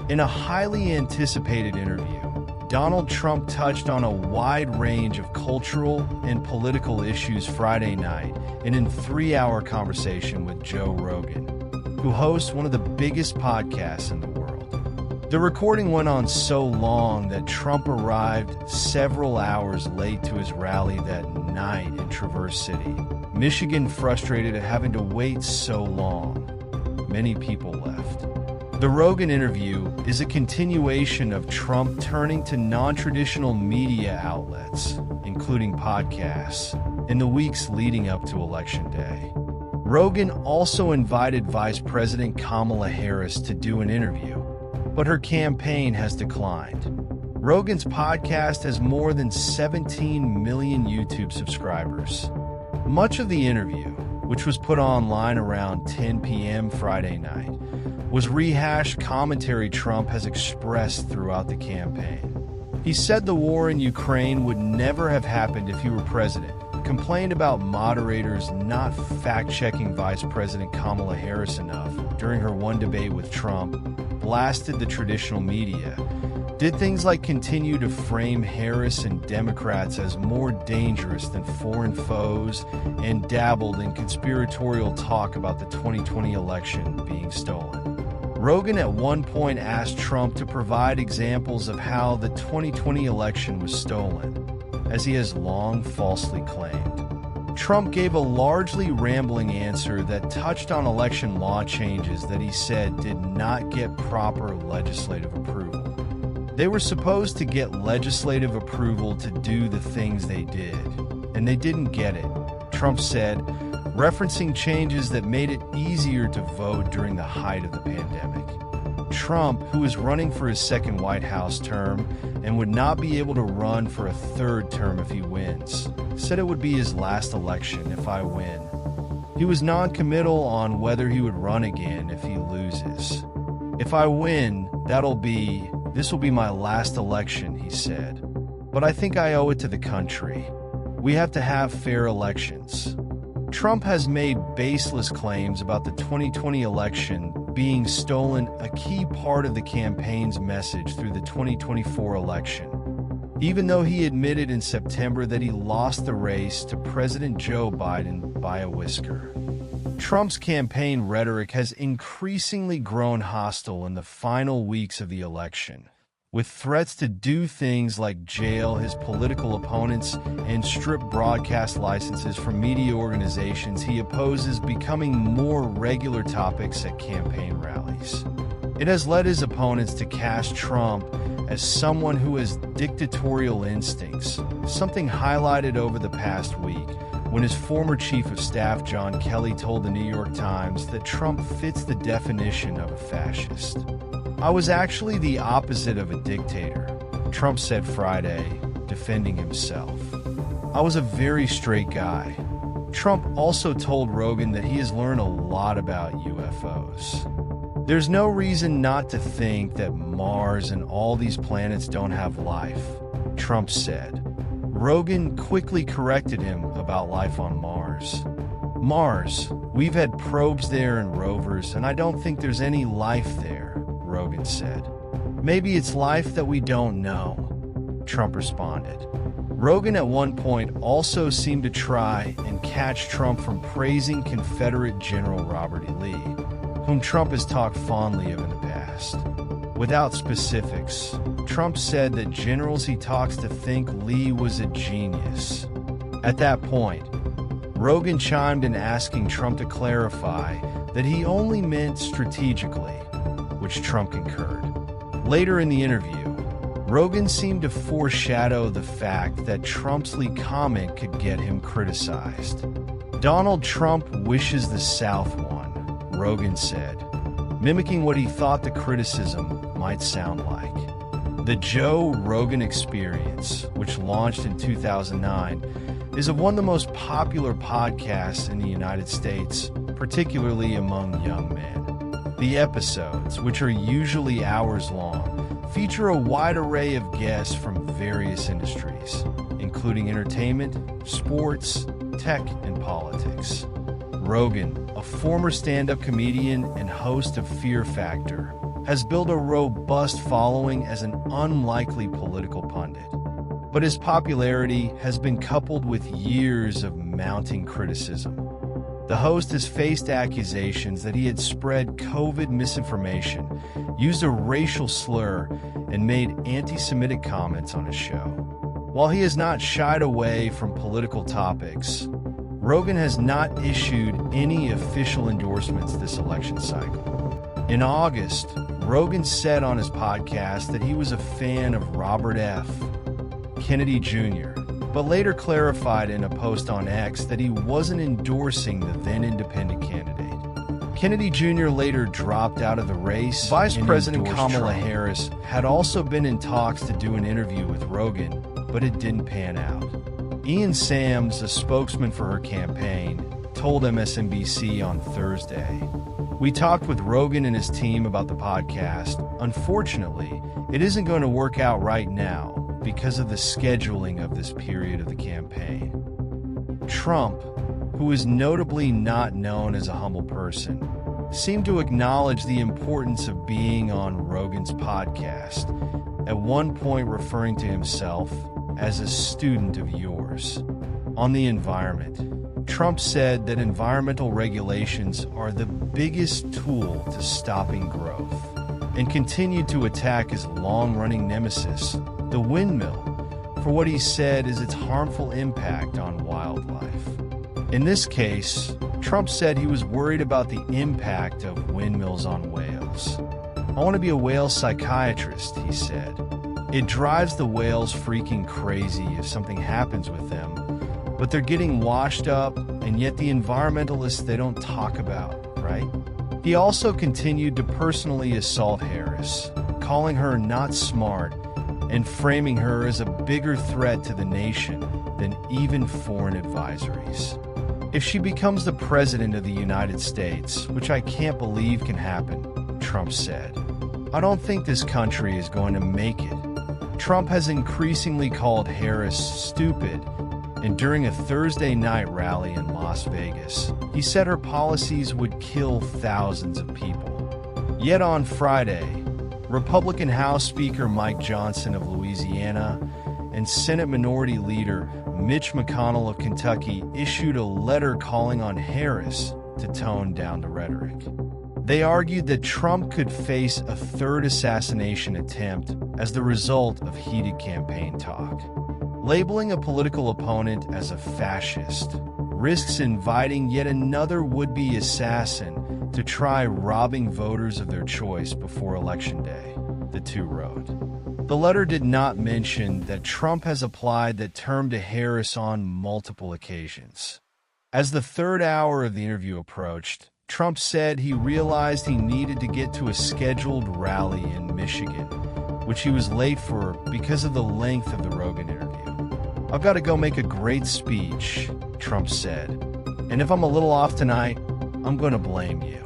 In a highly anticipated interview, Donald Trump touched on a wide range of cultural and political issues Friday night in a 3-hour conversation with Joe Rogan, who hosts one of the biggest podcasts in the world. The recording went on so long that Trump arrived several hours late to his rally that night in Traverse City, Michigan, frustrated at having to wait so long. Many people left. The Rogan interview is a continuation of Trump turning to non-traditional media outlets, including podcasts, in the weeks leading up to Election Day. Rogan also invited Vice President Kamala Harris to do an interview, but her campaign has declined. Rogan's podcast has more than 17 million YouTube subscribers. Much of the interview, which was put online around 10 p.m. Friday night, was rehashed commentary Trump has expressed throughout the campaign. He said the war in Ukraine would never have happened if he were president, complained about moderators not fact-checking Vice President Kamala Harris enough during her one debate with Trump, blasted the traditional media, did things like continue to frame Harris and Democrats as more dangerous than foreign foes, and dabbled in conspiratorial talk about the 2020 election being stolen. Rogan at one point asked Trump to provide examples of how the 2020 election was stolen, as he has long falsely claimed. Trump gave a largely rambling answer that touched on election law changes that he said did not get proper legislative approval. They were supposed to get legislative approval to do the things they did, and they didn't get it, Trump said, referencing changes that made it easier to vote during the height of the pandemic. Trump, who is running for his second White House term and would not be able to run for a third term if he wins, said it would be his last election if I win. He was non-committal on whether he would run again if he loses. If I win, this will be my last election, he said. But I think I owe it to the country. We have to have fair elections. Trump has made baseless claims about the 2020 election being stolen, a key part of the campaign's message through the 2024 election, even though he admitted in September that he lost the race to President Joe Biden by a whisker. Trump's campaign rhetoric has increasingly grown hostile in the final weeks of the election, with threats to do things like jail his political opponents and strip broadcast licenses from media organizations he opposes becoming more regular topics at campaign rallies. It has led his opponents to cast Trump as someone who has dictatorial instincts, something highlighted over the past week when his former chief of staff John Kelly told the New York Times that Trump fits the definition of a fascist. I was actually the opposite of a dictator, Trump said Friday, defending himself. I was a very straight guy. Trump also told Rogan that he has learned a lot about UFOs. There's no reason not to think that Mars and all these planets don't have life, Trump said. Rogan quickly corrected him about life on Mars. Mars, we've had probes there and rovers, and I don't think there's any life there, Rogan said. Maybe it's life that we don't know, Trump responded. Rogan at one point also seemed to try and catch Trump from praising Confederate General Robert E. Lee, whom Trump has talked fondly of in the past. Without specifics, Trump said that generals he talks to think Lee was a genius. At that point, Rogan chimed in asking Trump to clarify that he only meant strategically, which Trump concurred. Later in the interview, Rogan seemed to foreshadow the fact that Trump's Lee comment could get him criticized. Donald Trump wishes the South won, Rogan said, mimicking what he thought the criticism might sound like. The Joe Rogan Experience, which launched in 2009, is one of the most popular podcasts in the United States, particularly among young men. The episodes, which are usually hours long, feature a wide array of guests from various industries, including entertainment, sports, tech, and politics. Rogan, a former stand-up comedian and host of Fear Factor, has built a robust following as an unlikely political pundit. But his popularity has been coupled with years of mounting criticism. The host has faced accusations that he had spread COVID misinformation, used a racial slur, and made anti-Semitic comments on his show. While he has not shied away from political topics, Rogan has not issued any official endorsements this election cycle. In August, Rogan said on his podcast that he was a fan of Robert F. Kennedy Jr., but later clarified in a post on X that he wasn't endorsing the then-independent candidate. Kennedy Jr. later dropped out of the race. Vice President Kamala Harris had also been in talks to do an interview with Rogan, but it didn't pan out. Ian Sams, a spokesman for her campaign, told MSNBC on Thursday, "We talked with Rogan and his team about the podcast. Unfortunately, it isn't going to work out right now because of the scheduling of this period of the campaign." Trump, who is notably not known as a humble person, seemed to acknowledge the importance of being on Rogan's podcast, at one point referring to himself as a student of yours. On the environment, Trump said that environmental regulations are the biggest tool to stopping growth, and continued to attack his long-running nemesis, the windmill, for what he said is its harmful impact on wildlife. In this case, Trump said he was worried about the impact of windmills on whales. "I want to be a whale psychiatrist," he said. "It drives the whales freaking crazy if something happens with them, but they're getting washed up, and yet the environmentalists they don't talk about, right?" He also continued to personally assault Harris, calling her not smart and framing her as a bigger threat to the nation than even foreign advisories. "If she becomes the president of the United States, which I can't believe can happen," Trump said, "I don't think this country is going to make it." Trump has increasingly called Harris stupid, and during a Thursday night rally in Las Vegas, he said her policies would kill thousands of people. Yet on Friday, Republican House Speaker Mike Johnson of Louisiana and Senate Minority Leader Mich McConnell of Kentucky issued a letter calling on Harris to tone down the rhetoric. They argued that Trump could face a third assassination attempt as the result of heated campaign talk. Labeling a political opponent as a fascist risks inviting yet another would-be assassin to try robbing voters of their choice before Election Day, the two wrote. The letter did not mention that Trump has applied that term to Harris on multiple occasions. As the third hour of the interview approached, Trump said he realized he needed to get to a scheduled rally in Michigan, which he was late for because of the length of the Rogan interview. "I've got to go make a great speech," Trump said, "and if I'm a little off tonight, I'm going to blame you."